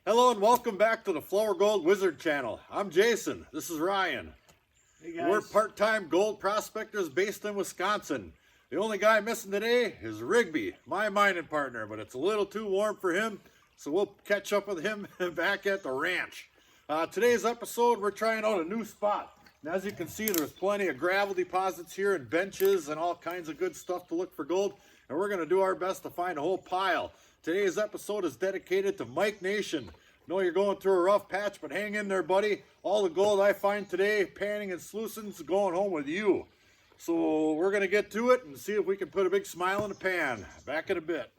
Hello and welcome back to the Flower Gold Wizard channel. I'm Jason. This is Ryan. Hey guys. We're part-time gold prospectors based in Wisconsin. The only guy missing today is Rigby, my mining partner, but it's a little too warm for him, so we'll catch up with him back at the ranch. Today's episode, we're trying out a new spot. And as you can see, there's plenty of gravel deposits here and benches and all kinds of good stuff to look for gold, and we're going to do our best to find a whole pile. Today's episode is dedicated to Mike Nation. Know you're going through a rough patch, but hang in there, buddy. All the gold I find today, panning and sluicing, going home with you. So we're going to get to it and see if we can put a big smile in the pan. Back in a bit.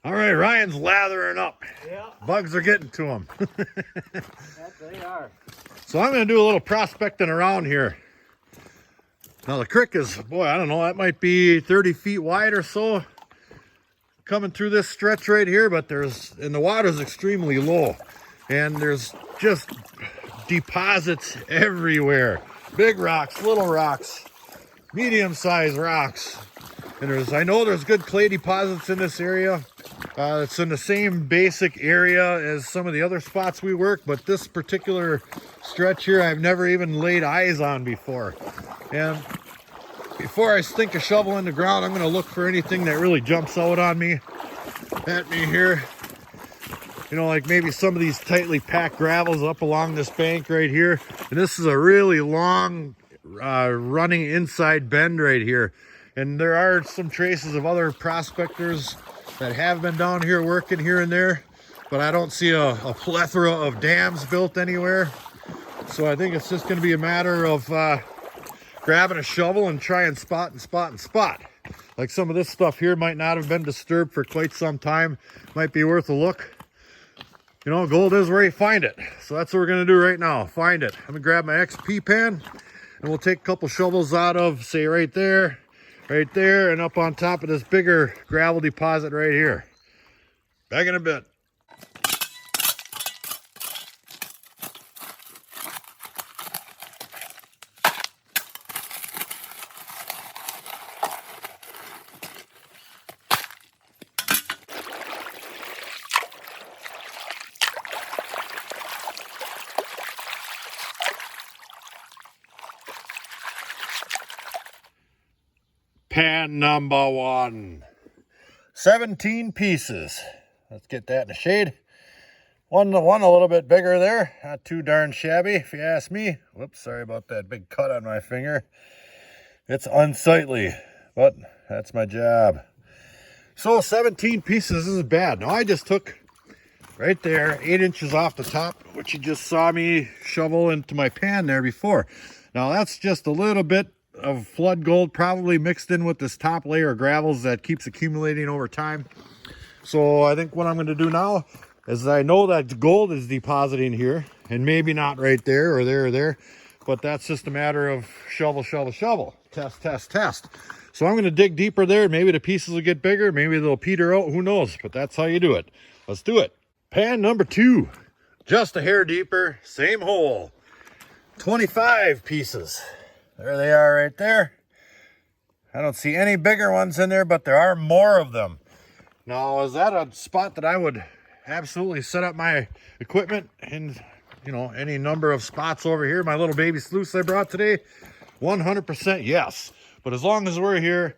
All right, Ryan's lathering up. Yeah. Bugs are getting to him. Yes, they are. So I'm going to do a little prospecting around here. Now the creek is, boy, I don't know, that might be 30 feet wide or so. Coming through this stretch right here, but the water's extremely low, and there's just deposits everywhere. Big rocks, little rocks, medium-sized rocks, and I know there's good clay deposits in this area. It's in the same basic area as some of the other spots we work, but this particular stretch here I've never even laid eyes on before. And before I sink a shovel in the ground, I'm going to look for anything that really jumps out at me here. You know, like maybe some of these tightly packed gravels up along this bank right here. And this is a really long running inside bend right here. And there are some traces of other prospectors that have been down here working here and there, but I don't see a plethora of dams built anywhere. So I think it's just going to be a matter of grabbing a shovel and try and spot. Like some of this stuff here might not have been disturbed for quite some time. Might be worth a look. You know, gold is where you find it. So that's what we're going to do right now. Find it. I'm going to grab my XP pan and we'll take a couple shovels out of, say, right there, and up on top of this bigger gravel deposit right here. Back in a bit. Pan number one. 17 pieces. Let's get that in the shade. One a little bit bigger there. Not too darn shabby, if you ask me. Whoops, sorry about that big cut on my finger. It's unsightly, but that's my job. So 17 pieces isn't bad. Now I just took right there 8 inches off the top, which you just saw me shovel into my pan there before. Now that's just a little bit of flood gold probably mixed in with this top layer of gravels that keeps accumulating over time. So I think what I'm going to do now is I know that gold is depositing here, and maybe not right there or there, but that's just a matter of shovel, test. So I'm going to dig deeper there. Maybe the pieces will get bigger, maybe they'll peter out, who knows, but that's how you do it. Let's do it. Pan number 2, just a hair deeper, same hole. 25 pieces. There they are right there. I don't see any bigger ones in there, but there are more of them. Now, is that a spot that I would absolutely set up my equipment in, you know, any number of spots over here? My little baby sluice I brought today? 100% yes. But as long as we're here,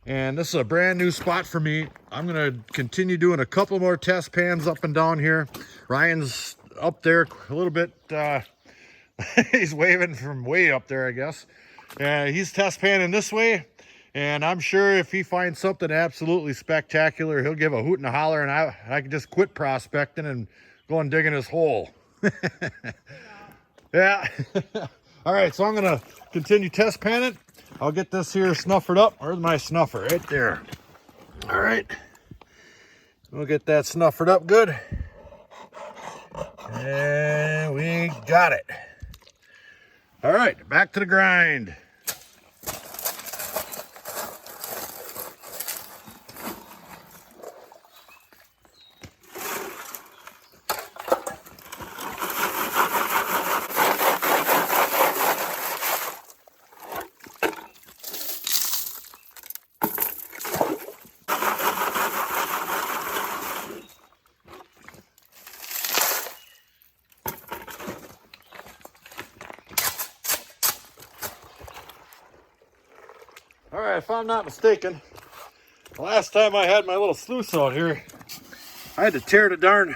and this is a brand new spot for me, I'm going to continue doing a couple more test pans up and down here. Ryan's up there a little bit, he's waving from way up there, I guess. He's test panning this way, and I'm sure if he finds something absolutely spectacular, he'll give a hoot and a holler, and I can just quit prospecting and go and dig in his hole. Yeah. All right, so I'm going to continue test panning. I'll get this here snuffered up. Where's my snuffer? Right there. All right. We'll get that snuffered up good. And we got it. All right, back to the grind. right, if I'm not mistaken, the last time I had my little sluice out here, I had to tear the darn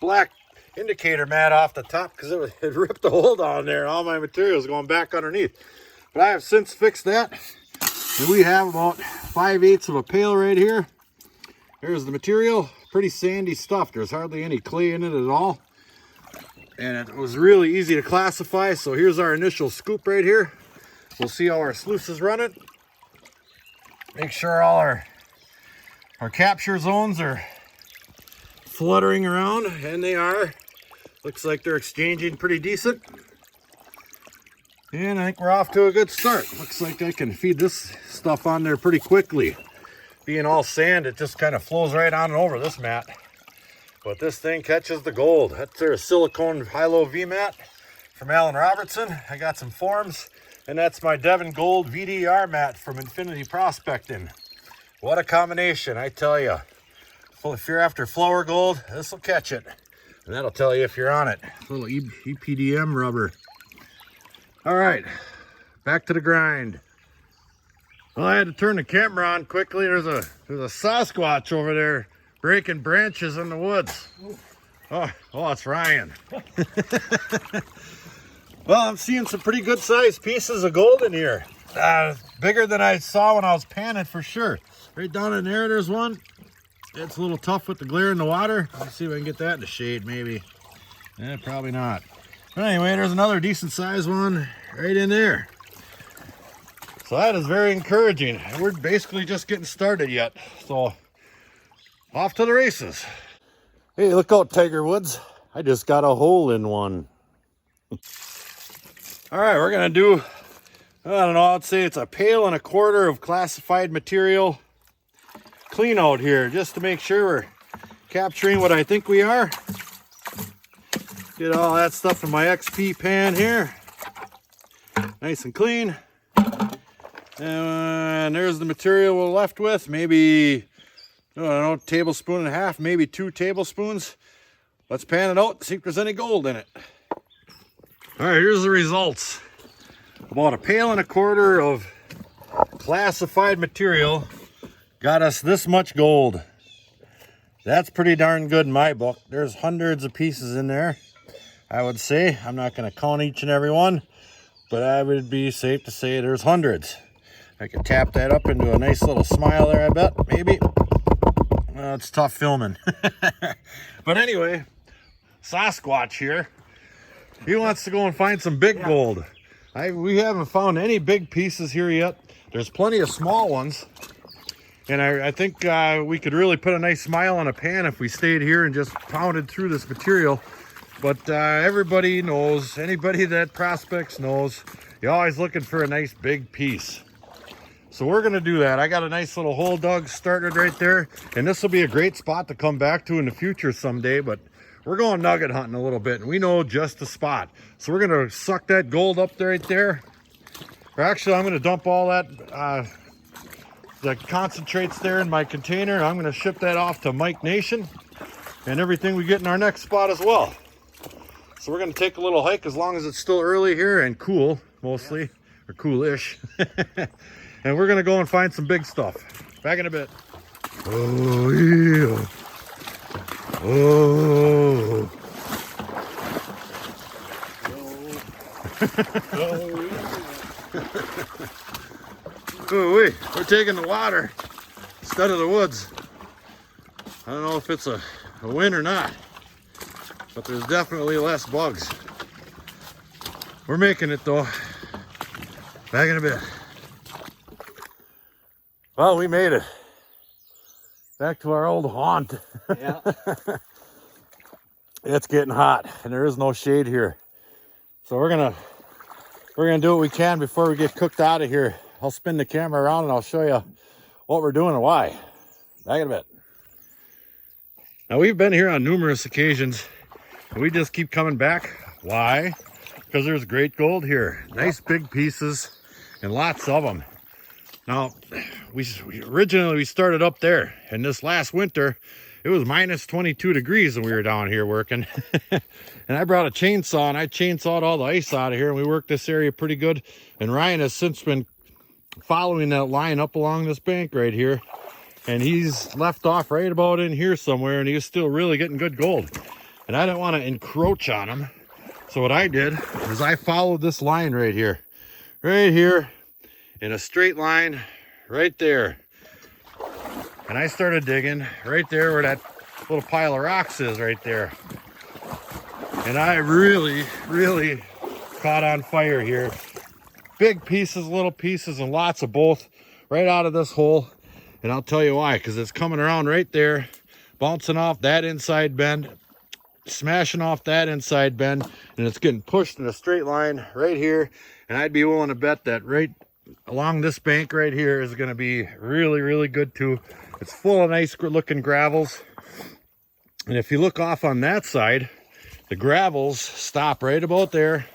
black indicator mat off the top because it ripped a hole down there and all my materials going back underneath. But I have since fixed that. And we have about 5/8 of a pail right here. Here's the material. Pretty sandy stuff. There's hardly any clay in it at all. And it was really easy to classify. So here's our initial scoop right here. We'll see how our sluices run it. Make sure all our capture zones are fluttering around, and they are. Looks like they're exchanging pretty decent. And I think we're off to a good start. Looks like I can feed this stuff on there pretty quickly. Being all sand, it just kind of flows right on and over this mat. But this thing catches the gold. That's their silicone high-low V-mat from Allen Robertson. I got some forms, and that's my Devon Gold VDR mat from Infinity Prospecting. What a combination, I tell you. If you're after flower gold, this will catch it. And that'll tell you if you're on it. A little EPDM rubber. All right, back to the grind. Well, I had to turn the camera on quickly. There's a Sasquatch over there breaking branches in the woods. Oh, it's Ryan. Well, I'm seeing some pretty good sized pieces of gold in here. Bigger than I saw when I was panning for sure. Right down in there's one. It's a little tough with the glare in the water. Let's see if I can get that in the shade maybe. Probably not. But anyway, there's another decent sized one right in there. So that is very encouraging. We're basically just getting started yet. So off to the races. Hey, look out, Tiger Woods. I just got a hole in one. All right, we're gonna do, I don't know, I'd say it's a 1.25 pails of classified material clean out here, just to make sure we're capturing what I think we are. Get all that stuff in my XP pan here. Nice and clean. And there's the material we're left with. Maybe, I don't know, 1.5 tablespoons, maybe 2 tablespoons. Let's pan it out, see if there's any gold in it. All right, here's the results. About 1.25 pails of classified material got us this much gold. That's pretty darn good in my book. There's hundreds of pieces in there, I would say. I'm not going to count each and every one, but I would be safe to say there's hundreds. I could tap that up into a nice little smile there, I bet, maybe. Well, it's tough filming. But anyway, Sasquatch here. He wants to go and find some big gold. We haven't found any big pieces here yet. There's plenty of small ones. And I think we could really put a nice smile on a pan if we stayed here and just pounded through this material. But everybody knows, anybody that prospects knows, you're always looking for a nice big piece. So we're going to do that. I got a nice little hole dug started right there. And this will be a great spot to come back to in the future someday. But we're going nugget hunting a little bit, and we know just the spot. So we're going to suck that gold up there right there. Or actually, I'm going to dump all that the concentrates there in my container, and I'm going to ship that off to Mike Nation and everything we get in our next spot as well. So we're going to take a little hike as long as it's still early here and cool, mostly, or coolish. And we're going to go and find some big stuff. Back in a bit. Oh, yeah. Oh. Oh, wait, we're taking the water instead of the woods. I don't know if it's a win or not, but there's definitely less bugs. We're making it though. Back in a bit. Well, we made it. Back to our old haunt. Yeah. It's getting hot and there is no shade here. So we're gonna do what we can before we get cooked out of here. I'll spin the camera around and I'll show you what we're doing and why. Back in a bit. Now we've been here on numerous occasions and we just keep coming back. Why? Because there's great gold here. Nice big pieces and lots of them. Now, we originally started up there, and this last winter, it was minus 22 degrees when we were down here working. And I brought a chainsaw, and I chainsawed all the ice out of here, and we worked this area pretty good. And Ryan has since been following that line up along this bank right here. And he's left off right about in here somewhere, and he's still really getting good gold. And I didn't want to encroach on him. So what I did is I followed this line right here in a straight line right there. And I started digging right there where that little pile of rocks is right there. And I really caught on fire here. Big pieces, little pieces, and lots of both right out of this hole. And I'll tell you why, because it's coming around right there, bouncing off that inside bend, smashing off that inside bend, and it's getting pushed in a straight line right here. And I'd be willing to bet that right along this bank right here is going to be really good too. It's full of nice looking gravels. And if you look off on that side, the gravels stop right about there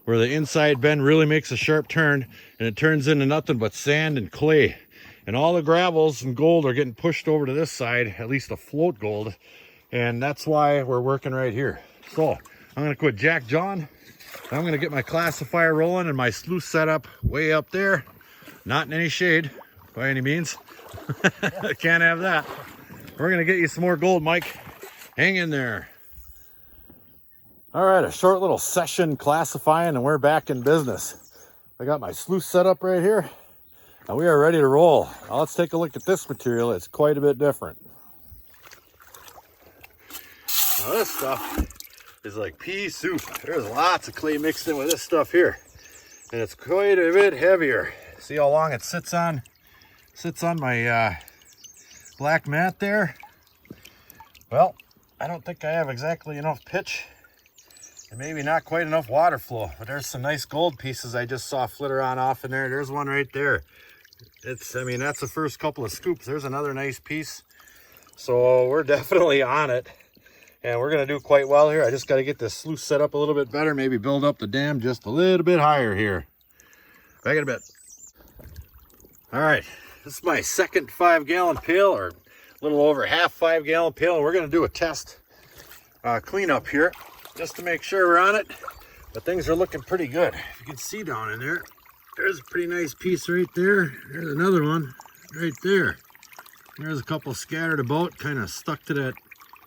where the inside bend really makes a sharp turn, and it turns into nothing but sand and clay. And all the gravels and gold are getting pushed over to this side, at least the float gold. And that's why we're working right here. So I'm going to quit Jack John. I'm going to get my classifier rolling and my sluice setup way up there. Not in any shade by any means. Can't have that. We're going to get you some more gold, Mike. Hang in there. All right, a short little session classifying, and we're back in business. I got my sluice set up right here, and we are ready to roll. Now let's take a look at this material. It's quite a bit different. Now this stuff is like pea soup. There's lots of clay mixed in with this stuff here, and it's quite a bit heavier. See how long it sits on my black mat there? Well, I don't think I have exactly enough pitch, and maybe not quite enough water flow, but there's some nice gold pieces I just saw flitter on off in there. There's one right there. I mean, that's the first couple of scoops. There's another nice piece. So we're definitely on it, and we're going to do quite well here. I just got to get this sluice set up a little bit better, maybe build up the dam just a little bit higher here. Back in a bit. All right, this is my second 5-gallon pail, or a little over half 5-gallon pail, and we're going to do a test cleanup here just to make sure we're on it. But things are looking pretty good. If you can see down in there, there's a pretty nice piece right there. There's another one right there. There's a couple scattered about, kind of stuck to that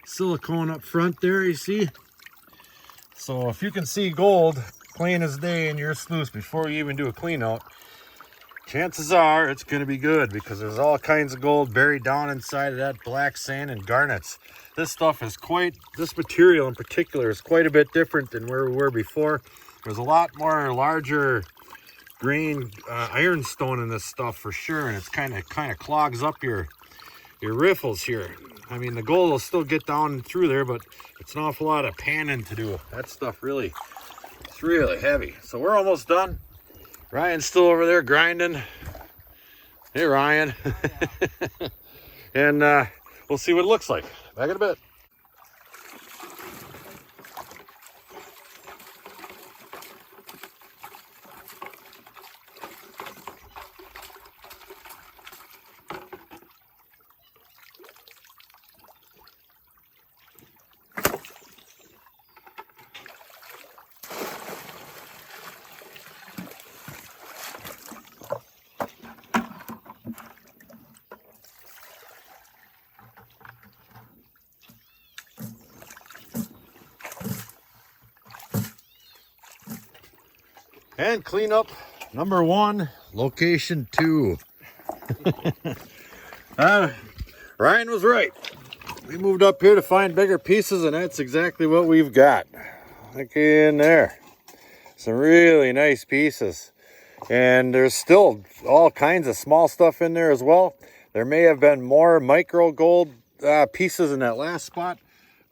silicone up front there, you see. So if you can see gold plain as day in your sluice before you even do a clean out, chances are it's going to be good, because there's all kinds of gold buried down inside of that black sand and garnets. This stuff is this material in particular is quite a bit different than where we were before. There's a lot more larger grain ironstone in this stuff for sure, and it's kind of clogs up your riffles here. I mean, the gold will still get down through there, but it's an awful lot of panning to do. That stuff it's really heavy. So we're almost done. Ryan's still over there grinding. Hey, Ryan. And we'll see what it looks like. Back in a bit. And cleanup number 1, location 2. Ryan was right. We moved up here to find bigger pieces, and that's exactly what we've got. Look in there. Some really nice pieces. And there's still all kinds of small stuff in there as well. There may have been more micro gold pieces in that last spot,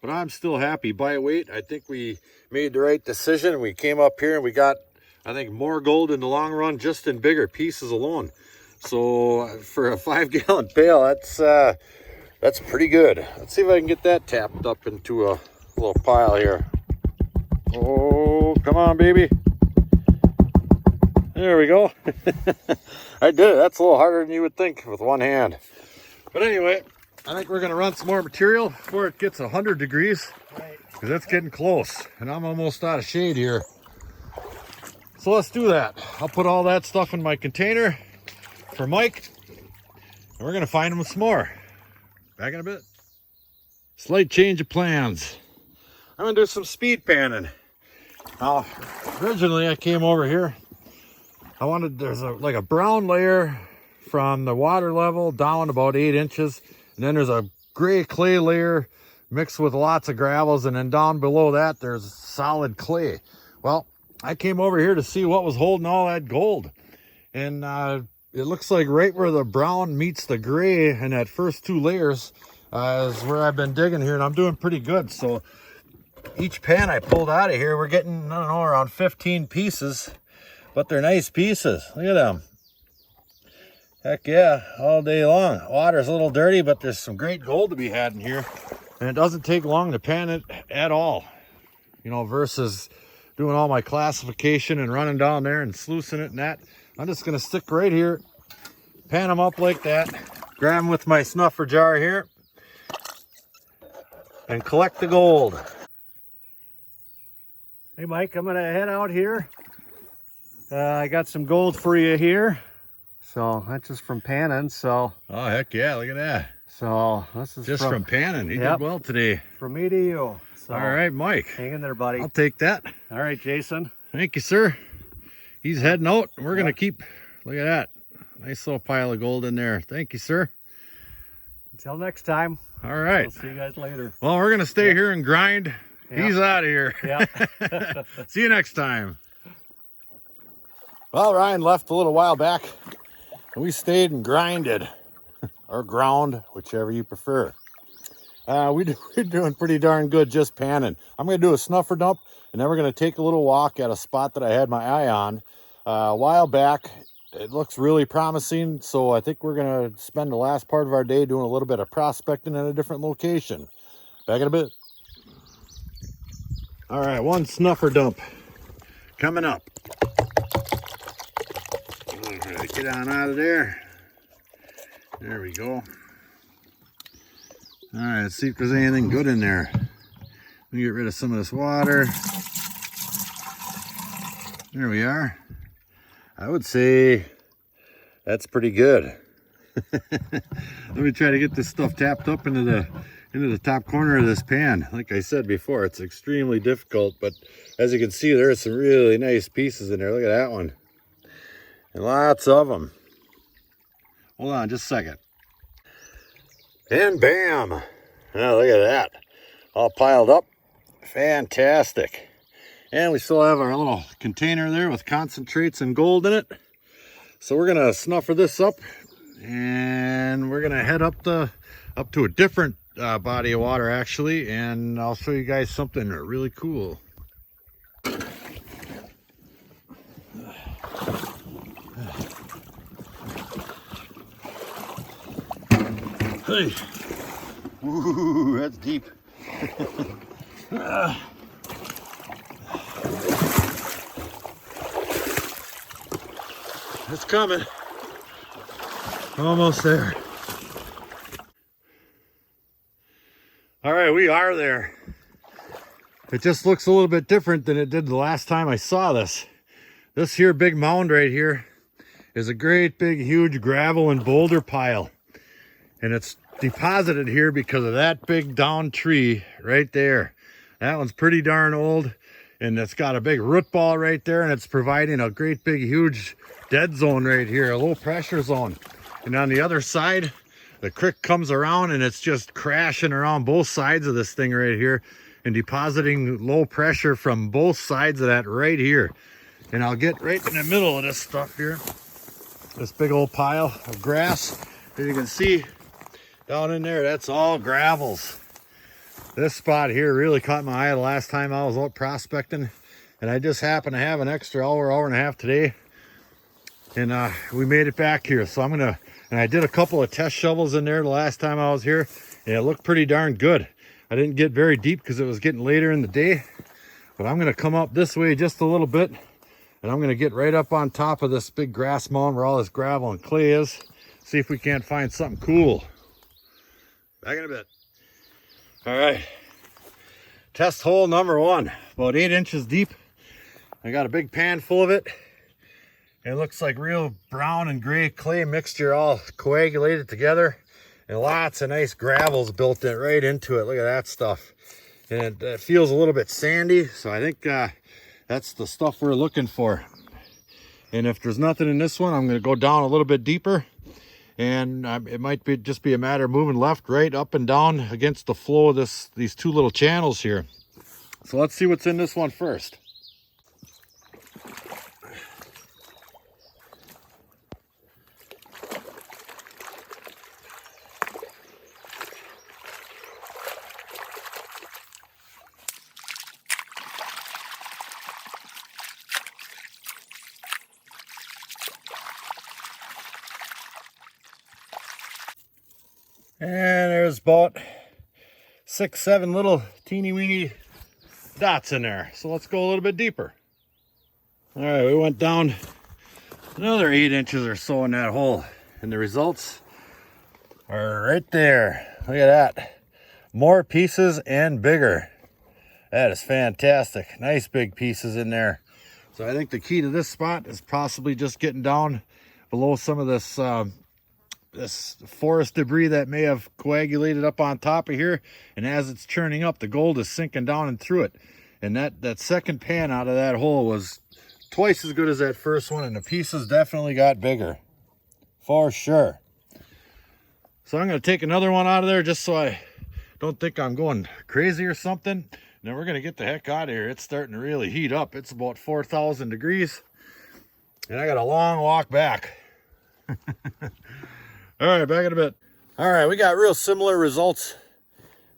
but I'm still happy. By weight, I think we made the right decision. We came up here and we got, I think, more gold in the long run just in bigger pieces alone. So for a 5-gallon pail, that's pretty good. Let's see if I can get that tapped up into a little pile here. Oh, come on, baby. There we go. I did it. That's a little harder than you would think with one hand. But anyway, I think we're going to run some more material before it gets 100 degrees. Because it's getting close. And I'm almost out of shade here. So let's do that. I'll put all that stuff in my container, for Mike. And we're going to find him some more. Back in a bit. Slight change of plans. I'm going to do some speed panning. Now, originally I came over here. There's like a brown layer from the water level down about 8 inches. And then there's a gray clay layer mixed with lots of gravels. And then down below that, there's solid clay. Well, I came over here to see what was holding all that gold. And it looks like right where the brown meets the gray and that first 2 layers is where I've been digging here. And I'm doing pretty good. So each pan I pulled out of here, we're getting, I don't know, around 15 pieces. But they're nice pieces. Look at them. Heck yeah, all day long. Water's a little dirty, but there's some great gold to be had in here. And it doesn't take long to pan it at all. You know, versus doing all my classification and running down there and sluicing it and that. I'm just going to stick right here, pan them up like that, grab them with my snuffer jar here, and collect the gold. Hey, Mike, I'm going to head out here. I got some gold for you here. So that's just from panning. So. Oh, heck yeah, look at that. So this is just from panning. He did well today. From me to you. So, all right, Mike. Hang in there, buddy. I'll take that. All right, Jason. Thank you, sir. He's heading out. We're going to keep, look at that. Nice little pile of gold in there. Thank you, sir. Until next time. All right. We'll see you guys later. Well, we're going to stay here and grind. He's out of here. Yeah. See you next time. Well, Ryan left a little while back. We stayed and grinded. Or ground, whichever you prefer. We're doing pretty darn good just panning. I'm going to do a snuffer dump, and then we're going to take a little walk at a spot that I had my eye on a while back. It looks really promising, so I think we're going to spend the last part of our day doing a little bit of prospecting at a different location. Back in a bit. All right, one snuffer dump coming up. All right, get on out of there. There we go. All right, let's see if there's anything good in there. Let me get rid of some of this water. There we are. I would say that's pretty good. Let me try to get this stuff tapped up into the top corner of this pan. Like I said before, it's extremely difficult, but as you can see, there are some really nice pieces in there. Look at that one. And lots of them. Hold on just a second. And bam! Oh, look at that. All piled up. Fantastic. And we still have our little container there with concentrates and gold in it. So we're going to snuffer this up. And we're going to head up to a different body of water, actually. And I'll show you guys something really cool. Hey. Ooh, that's deep. It's coming. Almost there. All right, we are there. It just looks a little bit different than it did the last time I saw this. This here big mound right here is a great big huge gravel and boulder pile. And it's deposited here because of that big down tree right there. That one's pretty darn old, and it's got a big root ball right there, and it's providing a great big huge dead zone right here, a low pressure zone. And on the other side, the creek comes around and it's just crashing around both sides of this thing right here and depositing low pressure from both sides of that right here. And I'll get right in the middle of this stuff here, this big old pile of grass. As you can see down in there, that's all gravels. This spot here really caught my eye the last time I was out prospecting, and I just happened to have an extra hour and a half today, and we made it back here. So I'm gonna, and I did a couple of test shovels in there the last time I was here, and it looked pretty darn good. I didn't get very deep because it was getting later in the day, but I'm gonna come up this way just a little bit, and I'm gonna get right up on top of this big grass mound where all this gravel and clay is, see if we can't find something cool. Back in a bit. All right, test hole number 1, about 8 inches deep. I got a big pan full of it, It looks like real brown and gray clay mixture all coagulated together. And lots of nice gravels built in right into it. Look at that stuff. And it feels a little bit sandy, so I think that's the stuff we're looking for. And if there's nothing in this one, I'm going to go down a little bit deeper. And it might be just be a matter of moving left, right, up and down against the flow of these two little channels here. So let's see what's in this one first. And there's about 6, 7 little teeny weeny dots in there. So let's go a little bit deeper. All right, we went down another 8 inches or so in that hole. And the results are right there. Look at that. More pieces and bigger. That is fantastic. Nice big pieces in there. So I think the key to this spot is possibly just getting down below some of this this forest debris that may have coagulated up on top of here, and as it's churning up, the gold is sinking down and through it. And that second pan out of that hole was twice as good as that first one, and the pieces definitely got bigger for sure. So I'm going to take another one out of there just so I don't think I'm going crazy or something. Then we're going to get the heck out of here. It's starting to really heat up. It's about 4,000 degrees, and I got a long walk back. All right, back in a bit. All right, we got real similar results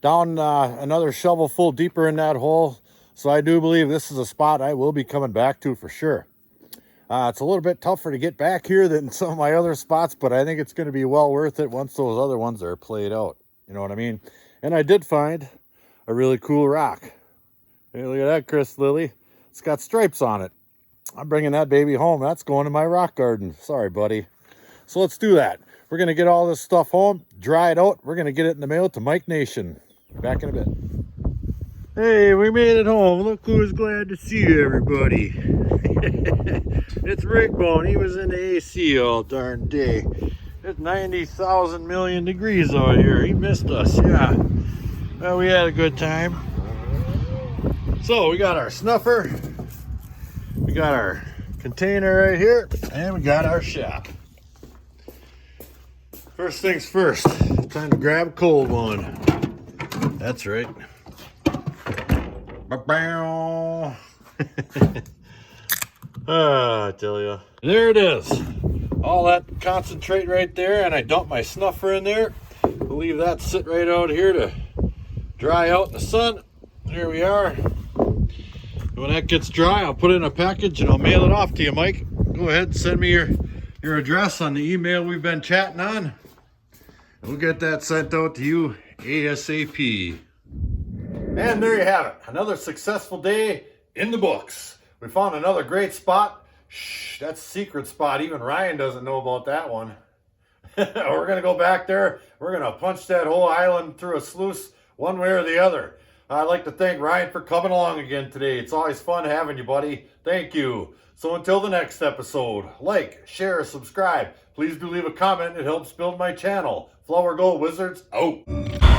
down another shovel full deeper in that hole. So I do believe this is a spot I will be coming back to for sure. It's a little bit tougher to get back here than some of my other spots, but I think it's going to be well worth it once those other ones are played out. You know what I mean? And I did find a really cool rock. Hey, look at that, Chris Lily. It's got stripes on it. I'm bringing that baby home. That's going in my rock garden. Sorry, buddy. So let's do that. We're going to get all this stuff home, dry it out. We're going to get it in the mail to Mike Nation. Back in a bit. Hey, we made it home. Look who's glad to see you, everybody. It's Rick Bone. He was in the AC all darn day. It's 90,000 million degrees out here. He missed us, yeah. Well, we had a good time. So we got our snuffer. We got our container right here. And we got our shop. First things first, time to grab a cold one. That's right. I tell you. There it is. All that concentrate right there, and I dump my snuffer in there. We'll leave that sit right out here to dry out in the sun. There we are. When that gets dry, I'll put it in a package and I'll mail it off to you, Mike. Go ahead and send me your address on the email we've been chatting on. We'll get that sent out to you ASAP. And there you have it. Another successful day in the books. We found another great spot. Shh, that's a secret spot. Even Ryan doesn't know about that one. We're going to go back there. We're going to punch that whole island through a sluice one way or the other. I'd like to thank Ryan for coming along again today. It's always fun having you, buddy. Thank you. So until the next episode, like, share, subscribe. Please do leave a comment. It helps build my channel. Flower Gold Wizards out.